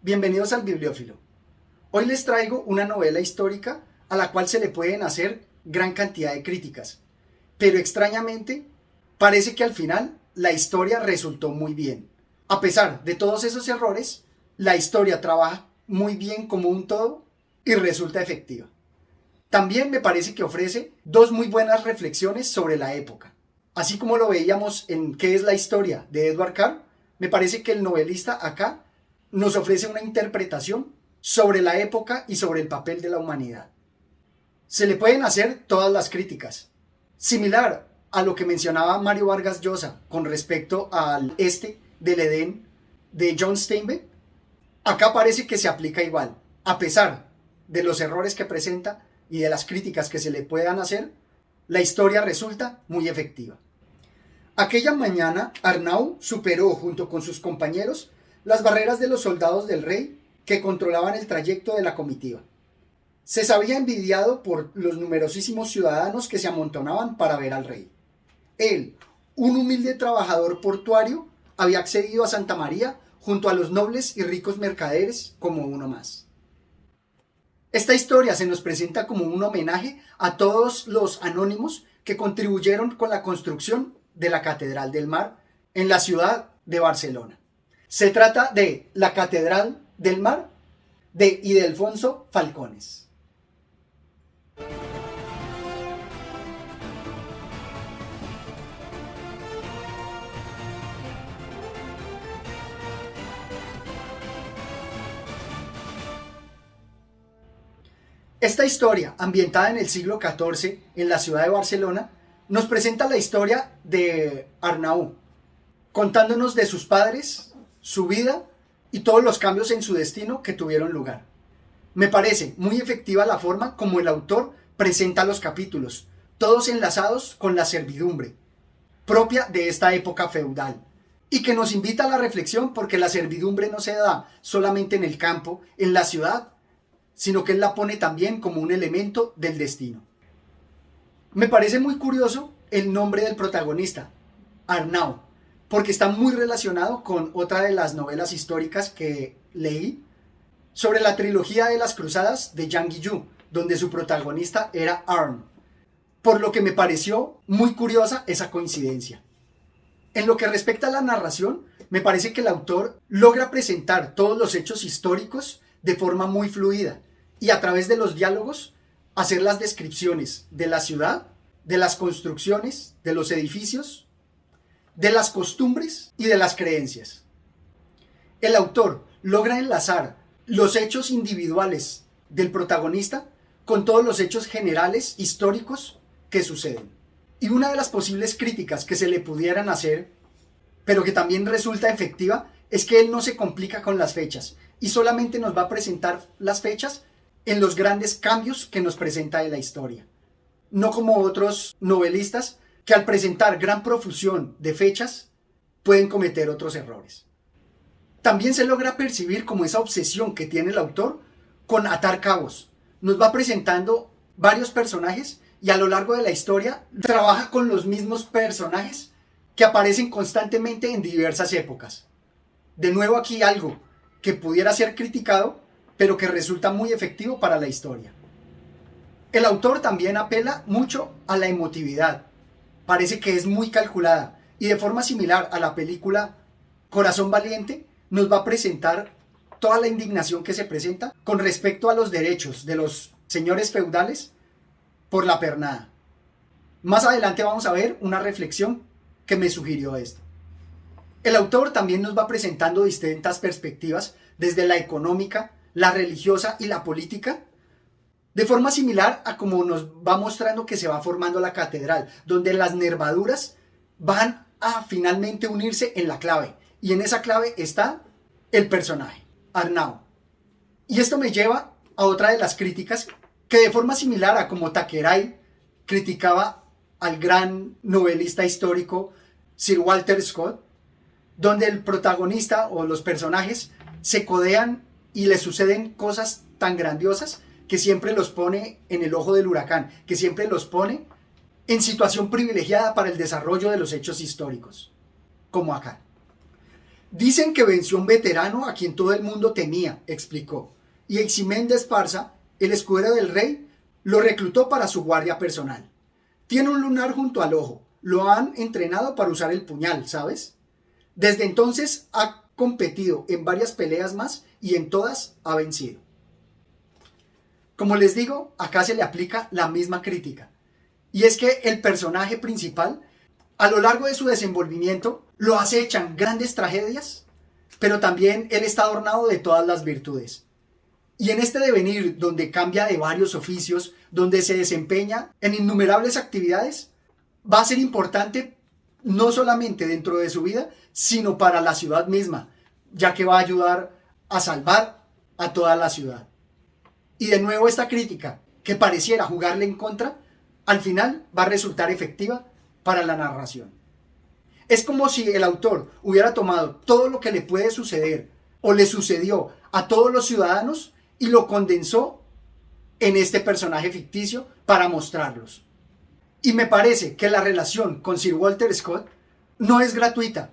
Bienvenidos al Bibliófilo. Hoy les traigo una novela histórica a la cual se le pueden hacer gran cantidad de críticas, pero extrañamente parece que al final la historia resultó muy bien. A pesar de todos esos errores, la historia trabaja muy bien como un todo y resulta efectiva. También me parece que ofrece dos muy buenas reflexiones sobre la época. Así como lo veíamos en ¿Qué es la historia?, de Edward Carr, me parece que el novelista acá nos ofrece una interpretación sobre la época y sobre el papel de la humanidad. Se le pueden hacer todas las críticas. Similar a lo que mencionaba Mario Vargas Llosa con respecto al del Edén de John Steinbeck, acá parece que se aplica igual. A pesar de los errores que presenta y de las críticas que se le puedan hacer, la historia resulta muy efectiva. Aquella mañana, Arnau superó junto con sus compañeros las barreras de los soldados del rey que controlaban el trayecto de la comitiva. Se sabía envidiado por los numerosísimos ciudadanos que se amontonaban para ver al rey. Él, un humilde trabajador portuario, había accedido a Santa María junto a los nobles y ricos mercaderes como uno más. Esta historia se nos presenta como un homenaje a todos los anónimos que contribuyeron con la construcción de la Catedral del Mar en la ciudad de Barcelona. Se trata de la Catedral del Mar de Ildefonso Falcones. Esta historia, ambientada en el siglo XIV en la ciudad de Barcelona, nos presenta la historia de Arnau, contándonos de sus padres, su vida y todos los cambios en su destino que tuvieron lugar. Me parece muy efectiva la forma como el autor presenta los capítulos, todos enlazados con la servidumbre, propia de esta época feudal, y que nos invita a la reflexión porque la servidumbre no se da solamente en el campo, en la ciudad, sino que él la pone también como un elemento del destino. Me parece muy curioso el nombre del protagonista, Arnau, porque está muy relacionado con otra de las novelas históricas que leí sobre la trilogía de las cruzadas de Jan Guillou, donde su protagonista era Arn, por lo que me pareció muy curiosa esa coincidencia. En lo que respecta a la narración, me parece que el autor logra presentar todos los hechos históricos de forma muy fluida y a través de los diálogos hacer las descripciones de la ciudad, de las construcciones, de los edificios, de las costumbres y de las creencias. El autor logra enlazar los hechos individuales del protagonista con todos los hechos generales históricos que suceden. Y una de las posibles críticas que se le pudieran hacer, pero que también resulta efectiva, es que él no se complica con las fechas y solamente nos va a presentar las fechas en los grandes cambios que nos presenta de la historia. No como otros novelistas que al presentar gran profusión de fechas pueden cometer otros errores. También se logra percibir como esa obsesión que tiene el autor con atar cabos. Nos va presentando varios personajes y a lo largo de la historia trabaja con los mismos personajes que aparecen constantemente en diversas épocas. De nuevo aquí algo que pudiera ser criticado, pero que resulta muy efectivo para la historia. El autor también apela mucho a la emotividad. Parece que es muy calculada y de forma similar a la película Corazón Valiente nos va a presentar toda la indignación que se presenta con respecto a los derechos de los señores feudales por la pernada. Más adelante vamos a ver una reflexión que me sugirió esto. El autor también nos va presentando distintas perspectivas desde la económica, la religiosa y la política, de forma similar a como nos va mostrando que se va formando la catedral, donde las nervaduras van a finalmente unirse en la clave. Y en esa clave está el personaje, Arnau. Y esto me lleva a otra de las críticas que de forma similar a como Thackeray criticaba al gran novelista histórico Sir Walter Scott, donde el protagonista o los personajes se codean y les suceden cosas tan grandiosas que siempre los pone en el ojo del huracán, que siempre los pone en situación privilegiada para el desarrollo de los hechos históricos, como acá. Dicen que venció un veterano a quien todo el mundo temía, explicó, y Eiximen de Esparza, el escudero del rey, lo reclutó para su guardia personal. Tiene un lunar junto al ojo, lo han entrenado para usar el puñal, ¿sabes? Desde entonces ha competido en varias peleas más y en todas ha vencido. Como les digo, acá se le aplica la misma crítica. Y es que el personaje principal, a lo largo de su desenvolvimiento, lo acechan grandes tragedias, pero también él está adornado de todas las virtudes. Y en este devenir, donde cambia de varios oficios, donde se desempeña en innumerables actividades, va a ser importante no solamente dentro de su vida, sino para la ciudad misma, ya que va a ayudar a salvar a toda la ciudad. Y de nuevo esta crítica, que pareciera jugarle en contra, al final va a resultar efectiva para la narración. Es como si el autor hubiera tomado todo lo que le puede suceder o le sucedió a todos los ciudadanos y lo condensó en este personaje ficticio para mostrarlos. Y me parece que la relación con Sir Walter Scott no es gratuita,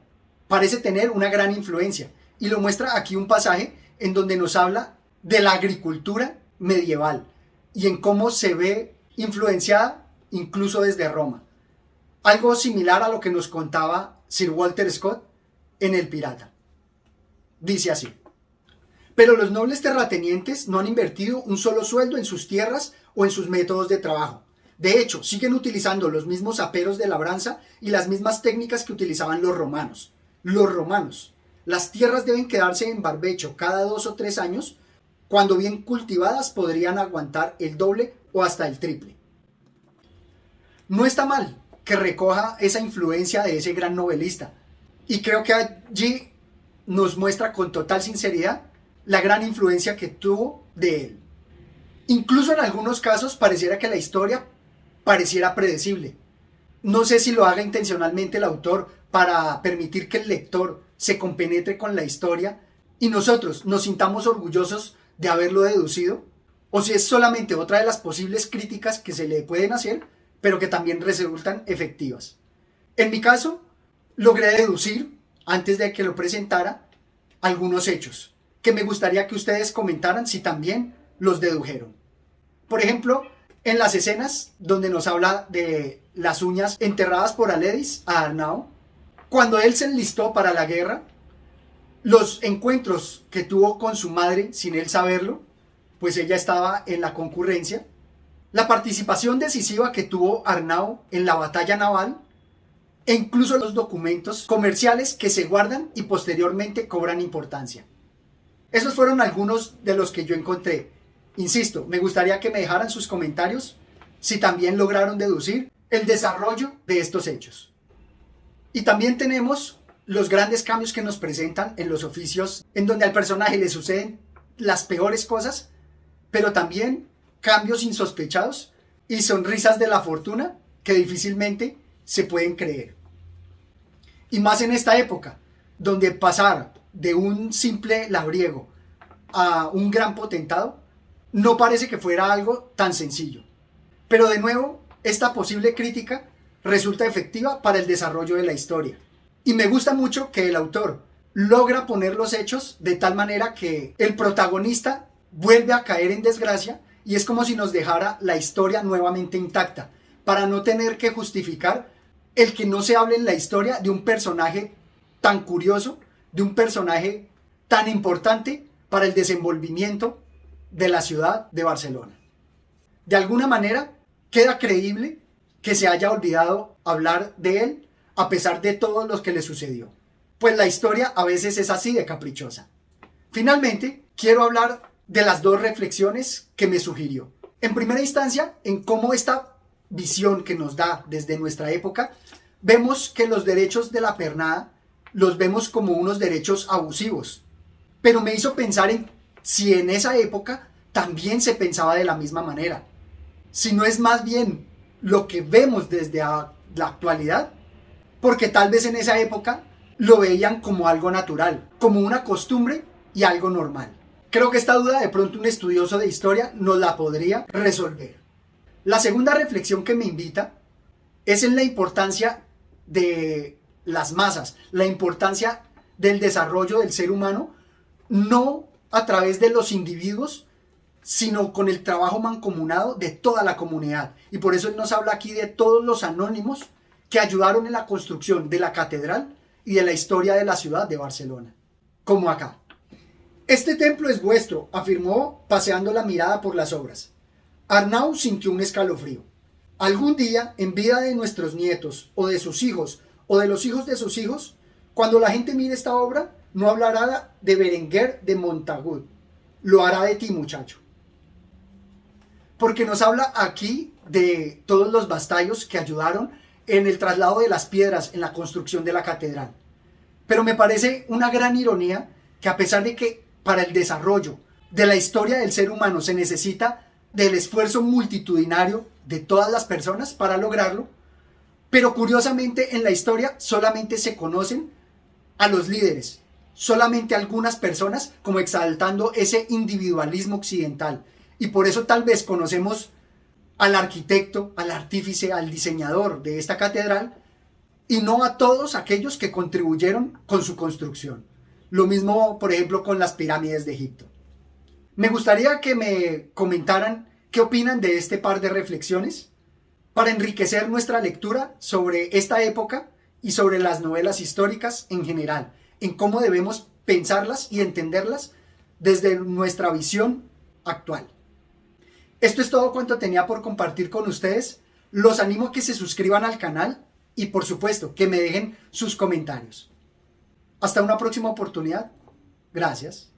parece tener una gran influencia, y lo muestra aquí un pasaje en donde nos habla de la agricultura medieval y en cómo se ve influenciada incluso desde Roma. Algo similar a lo que nos contaba Sir Walter Scott en El Pirata. Dice así: pero los nobles terratenientes no han invertido un solo sueldo en sus tierras o en sus métodos de trabajo. De hecho, siguen utilizando los mismos aperos de labranza y las mismas técnicas que utilizaban los romanos. Los romanos. Las tierras deben quedarse en barbecho cada 2 o 3 años, cuando bien cultivadas podrían aguantar el doble o hasta el triple. No está mal que recoja esa influencia de ese gran novelista, y creo que allí nos muestra con total sinceridad la gran influencia que tuvo de él. Incluso en algunos casos pareciera que la historia pareciera predecible. No sé si lo haga intencionalmente el autor para permitir que el lector se compenetre con la historia y nosotros nos sintamos orgullosos de haberlo deducido, o si es solamente otra de las posibles críticas que se le pueden hacer, pero que también resultan efectivas. En mi caso, logré deducir, antes de que lo presentara, algunos hechos que me gustaría que ustedes comentaran si también los dedujeron. Por ejemplo, en las escenas donde nos habla de las uñas enterradas por Aledis a Arnau, cuando él se enlistó para la guerra, los encuentros que tuvo con su madre sin él saberlo, pues ella estaba en la concurrencia, la participación decisiva que tuvo Arnau en la batalla naval, e incluso los documentos comerciales que se guardan y posteriormente cobran importancia. Esos fueron algunos de los que yo encontré. Insisto, me gustaría que me dejaran sus comentarios si también lograron deducir el desarrollo de estos hechos. Y también tenemos los grandes cambios que nos presentan en los oficios, en donde al personaje le suceden las peores cosas, pero también cambios insospechados y sonrisas de la fortuna que difícilmente se pueden creer. Y más en esta época, donde pasar de un simple labriego a un gran potentado no parece que fuera algo tan sencillo. Pero de nuevo, esta posible crítica resulta efectiva para el desarrollo de la historia. Y me gusta mucho que el autor logra poner los hechos de tal manera que el protagonista vuelve a caer en desgracia y es como si nos dejara la historia nuevamente intacta, para no tener que justificar el que no se hable en la historia de un personaje tan curioso, de un personaje tan importante para el desenvolvimiento de la ciudad de Barcelona. De alguna manera, queda creíble que se haya olvidado hablar de él a pesar de todo lo que le sucedió. Pues la historia a veces es así de caprichosa. Finalmente, quiero hablar de las 2 reflexiones que me sugirió. En primera instancia, en cómo esta visión que nos da desde nuestra época, vemos que los derechos de la pernada los vemos como unos derechos abusivos. Pero me hizo pensar en si en esa época también se pensaba de la misma manera. Si no es más bien lo que vemos desde la actualidad, porque tal vez en esa época lo veían como algo natural, como una costumbre y algo normal. Creo que esta duda de pronto un estudioso de historia nos la podría resolver. La segunda reflexión que me invita es en la importancia de las masas, la importancia del desarrollo del ser humano, no a través de los individuos, sino con el trabajo mancomunado de toda la comunidad. Y por eso él nos habla aquí de todos los anónimos que ayudaron en la construcción de la catedral y de la historia de la ciudad de Barcelona. Como acá. Este templo es vuestro, afirmó paseando la mirada por las obras. Arnau sintió un escalofrío. Algún día, en vida de nuestros nietos, o de sus hijos, o de los hijos de sus hijos, cuando la gente mire esta obra, no hablará de Berenguer de Montagut, lo hará de ti, muchacho. Porque nos habla aquí de todos los vastallos que ayudaron en el traslado de las piedras en la construcción de la catedral. Pero me parece una gran ironía que, a pesar de que para el desarrollo de la historia del ser humano se necesita del esfuerzo multitudinario de todas las personas para lograrlo, pero curiosamente en la historia solamente se conocen a los líderes, solamente algunas personas, como exaltando ese individualismo occidental. Y por eso tal vez conocemos al arquitecto, al artífice, al diseñador de esta catedral, y no a todos aquellos que contribuyeron con su construcción. Lo mismo, por ejemplo, con las pirámides de Egipto. Me gustaría que me comentaran qué opinan de este par de reflexiones para enriquecer nuestra lectura sobre esta época y sobre las novelas históricas en general, en cómo debemos pensarlas y entenderlas desde nuestra visión actual. Esto es todo cuanto tenía por compartir con ustedes. Los animo a que se suscriban al canal y, por supuesto, que me dejen sus comentarios. Hasta una próxima oportunidad. Gracias.